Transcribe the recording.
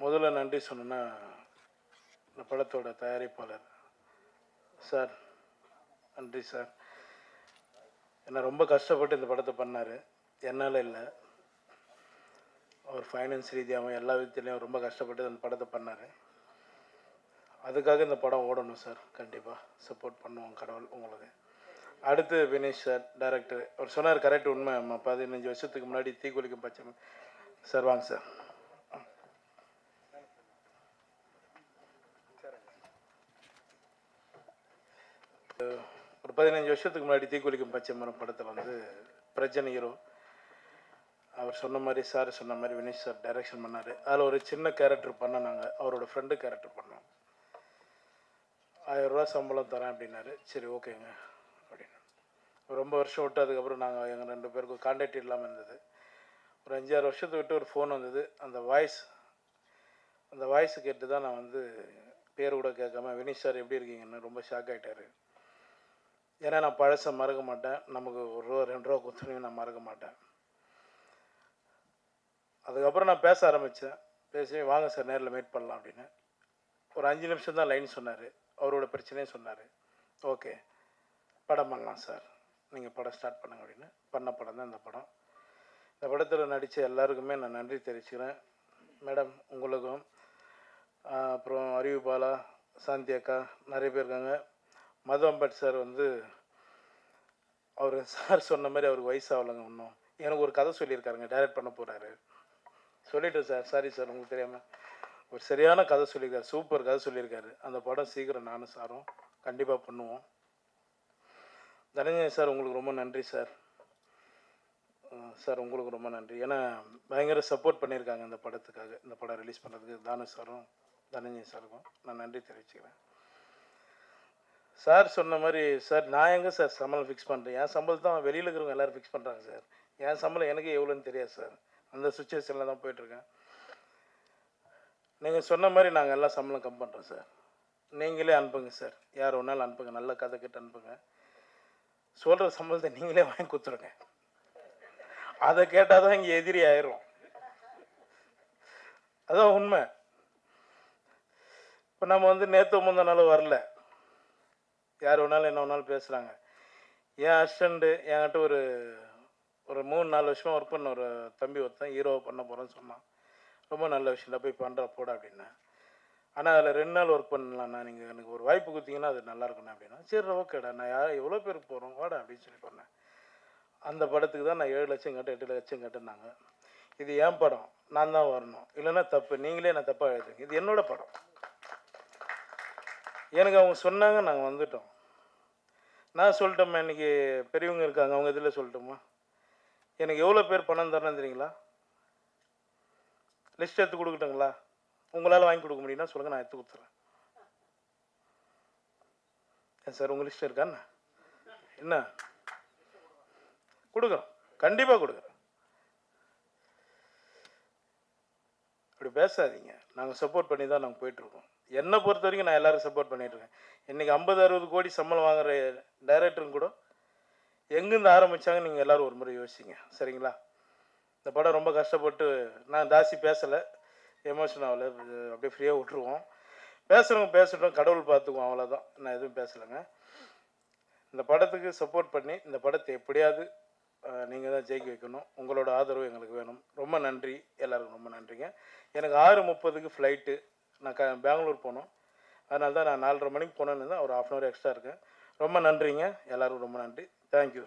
முதல்ல நன்றி சொன்னேன்னா இந்த படத்தோட தயாரிப்பாளர் சார், நன்றி சார். என்ன ரொம்ப கஷ்டப்பட்டு இந்த படத்தை பண்ணார். என்னால் இல்லை, அவர் ஃபைனான்ஸ் ரீதியாகவும் எல்லா விதத்துலேயும் ரொம்ப கஷ்டப்பட்டு அந்த படத்தை பண்ணார். அதுக்காக இந்த படம் ஓடணும் சார். கண்டிப்பாக சப்போர்ட் பண்ணுவோம் கடவுள் உங்களுக்கு. அடுத்து வினேஷ் சார், டைரக்டர். அவர் சொன்னார் கரெக்ட், உண்மை. 15 வருஷத்துக்கு முன்னாடி தீக்குளிக்கும் பச்சை சார். வாங்க சார். ஒரு 15 வருஷத்துக்கு முன்னாடி தீக்குளிக்கும் பச்சை மரம் படத்தில் வந்து பிரஜன் ஹீரோ. அவர் சொன்ன மாதிரி, சார் சொன்ன மாதிரி வினேஷ் சார் டைரக்ஷன் பண்ணார். அதில் ஒரு சின்ன கேரக்டர் பண்ணோம் நாங்கள். அவரோட ஃப்ரெண்டு கேரக்டர் பண்ணோம். 1000 ரூபா சம்பளம் தரேன் அப்படின்னாரு. சரி ஓகேங்க அப்படின்னு. ரொம்ப வருஷம் விட்டு அதுக்கப்புறம் நாங்கள் எங்கள் 2 பேருக்கும் கான்டாக்ட் இல்லாமல் இருந்தது. ஒரு 5-6 வருஷத்தை விட்டு ஒரு ஃபோன் வந்தது. அந்த வாய்ஸ் கேட்டு தான் நான் வந்து பேர் கூட கேட்காம வினீஷ் சார் எப்படி இருக்கீங்கன்னு ரொம்ப ஷாக் ஆகிட்டார். ஏன்னா நான் பழசை மறக்க மாட்டேன். நமக்கு 1 ரூபா 2 ரூபா கொடுத்தனையும் நான் மறக்க மாட்டேன். அதுக்கப்புறம் நான் பேச ஆரம்பித்தேன். பேசி வாங்க சார் நேரில் மீட் பண்ணலாம் அப்படின்னு. ஒரு 5 நிமிஷம் தான் லைன் சொன்னார். அவரோட பிரச்சனையும் சொன்னார். ஓகே படம் பண்ணலாம் சார், நீங்கள் படம் ஸ்டார்ட் பண்ணுங்க அப்படின்னு. பண்ண படம் தான் இந்த படம். இந்த படத்தில் நடித்த எல்லாருக்குமே நான் நன்றி தெரிவிச்சுக்கிறேன். மேடம் உங்களுக்கும், அப்புறம் அறிவு பாலா, சாந்தி அக்கா, நிறைய பேர் இருக்காங்க. மது அம்பட் சார் வந்து அவர் சார் சொன்ன மாதிரி அவருக்கு வயசாகலைங்க இன்னும். எனக்கு ஒரு கதை சொல்லியிருக்காருங்க, டைரக்ட் பண்ண போகிறாரு. சொல்லிவிட்டேன் சார், சாரி சார் உங்களுக்கு தெரியாமல். ஒரு சரியான கதை சொல்லியிருக்காரு, சூப்பர் கதை சொல்லியிருக்காரு. அந்த படம் சீக்கிரம் நானும் சாரும் கண்டிப்பாக பண்ணுவோம். தனஞ்சயன் சார் உங்களுக்கு ரொம்ப நன்றி சார். சார் உங்களுக்கு ரொம்ப நன்றி. ஏன்னா பயங்கர சப்போர்ட் பண்ணியிருக்காங்க இந்த படத்துக்காக. இந்த படம் ரிலீஸ் பண்ணுறதுக்கு தானு சாரும் தனஞ்சயன் சாருக்கும் நான் நன்றி தெரிவிச்சுக்கிறேன். சார் சொன்ன மாதிரி சார், நான் எங்கே சார் சம்பளம் ஃபிக்ஸ் பண்ணுறேன்? என் சம்பளம் தான் வெளியில் இருக்கிறவங்க எல்லோரும் ஃபிக்ஸ் பண்ணுறாங்க சார். என் சம்பளம் எனக்கு எவ்வளோன்னு தெரியாது சார். அந்த சுச்சுவேஷனில் தான் போயிட்டுருக்கேன். நீங்கள் சொன்ன மாதிரி நாங்கள் எல்லாம் சம்பளம் கம் பண்ணுறோம் சார். நீங்களே அனுப்புங்க சார், யார் ஒன்றாலும் அனுப்புங்க, நல்ல கதை கிட்ட அனுப்புங்க. சொல்கிற சம்பளத்தை நீங்களே வாங்கி கொடுத்துருங்க. அதை கேட்டால் தான் இங்கே எதிரி ஆயிரும். அதான் உண்மை. இப்போ நம்ம வந்து நேற்று முந்தா நாள் வரல, யார் வேணாலும் என்ன வேணாலும் பேசுகிறாங்க. என் அசிஸ்டண்ட்டு என்கிட்ட ஒரு 3-4 வருஷமாக ஒர்க் பண்ண ஒரு தம்பி ஒருத்தன் ஹீரோவை பண்ண போகிறேன்னு சொன்னான். ரொம்ப நல்ல விஷயம், போய் பண்ணுற போட அப்படின்னா. ஆனால் அதில் 2 நாள் ஒர்க் பண்ணலாம்ண்ணா, நீங்கள் எனக்கு ஒரு வாய்ப்பு கொடுத்தீங்கன்னா அது நல்லாயிருக்குண்ணா அப்படின்னா. சரி ஓகேடா, நான் எவ்வளோ பேருக்கு போகிறோம் வாடா அப்படின்னு சொல்லி பண்ணேன். அந்த படத்துக்கு தான் நான் 7 லட்சம் கேட்டேன், 8 லட்சம் கேட்டேன்னாங்க. இது என் படம், நான் தான் வரணும், இல்லைன்னா தப்பு, நீங்களே நான் தப்பாக எழுதுங்க, இது என்னோட படம். எனக்கு அவங்க சொன்னாங்க, நாங்கள் வந்துட்டோம். நான் சொல்லிட்டோம்மா, இன்றைக்கி பெரியவங்க இருக்காங்க, அவங்க இதில் சொல்லட்டுமா? எனக்கு எவ்வளோ பேர் பணம் தரணும் தெரியுங்களா? லிஸ்ட் எடுத்து கொடுக்கட்டுங்களா? உங்களால் வாங்கி கொடுக்க முடியும்னா சொல்லுங்கள், நான் எடுத்து கொடுத்துறேன். ஏன் சார் உங்கள் லிஸ்ட் இருக்காண்ணா? என்ன கொடுக்குறோம், கண்டிப்பாக கொடுக்குறோம். அப்படி பேசாதீங்க. நாங்கள் சப்போர்ட் பண்ணி தான் நாங்கள் போயிட்டுருக்கோம். என்னை பொறுத்த வரைக்கும் நான் எல்லோரும் சப்போர்ட் பண்ணிகிட்ருக்கேன். இன்றைக்கி 50-60 கோடி சம்பளம் வாங்குகிற டைரக்டரும் கூட எங்கேருந்து ஆரம்பித்தாங்க நீங்கள் எல்லோரும் ஒரு முறை யோசிங்க, சரிங்களா? இந்த படம் ரொம்ப கஷ்டப்பட்டு, நான் ஜாஸ்தி பேசலை, எமோஷன் ஆகலை, அப்படியே ஃப்ரீயாக விட்டுருவோம். பேசுகிறவங்க பேசட்டும், கடவுள் பார்த்துக்குவோம், அவ்வளோதான். நான் எதுவும் பேசலைங்க. இந்த படத்துக்கு சப்போர்ட் பண்ணி இந்த படத்தை எப்படியாவது நீங்கள் தான் ஜெயிக்க வைக்கணும். உங்களோட ஆதரவு எங்களுக்கு வேணும். ரொம்ப நன்றி, எல்லாருக்கும் ரொம்ப நன்றிங்க. எனக்கு 6:30க்கு ஃப்ளைட்டு. நான் பெங்களூர் போகணும். அதனால தான் நான் 4:30 மணிக்கு போனேன்னு தான் ஒரு 1/2 அன் ஹவர் எக்ஸ்ட்ரா இருக்கேன். ரொம்ப நன்றிங்க, எல்லோருக்கும் ரொம்ப நன்றி. தேங்க்யூ.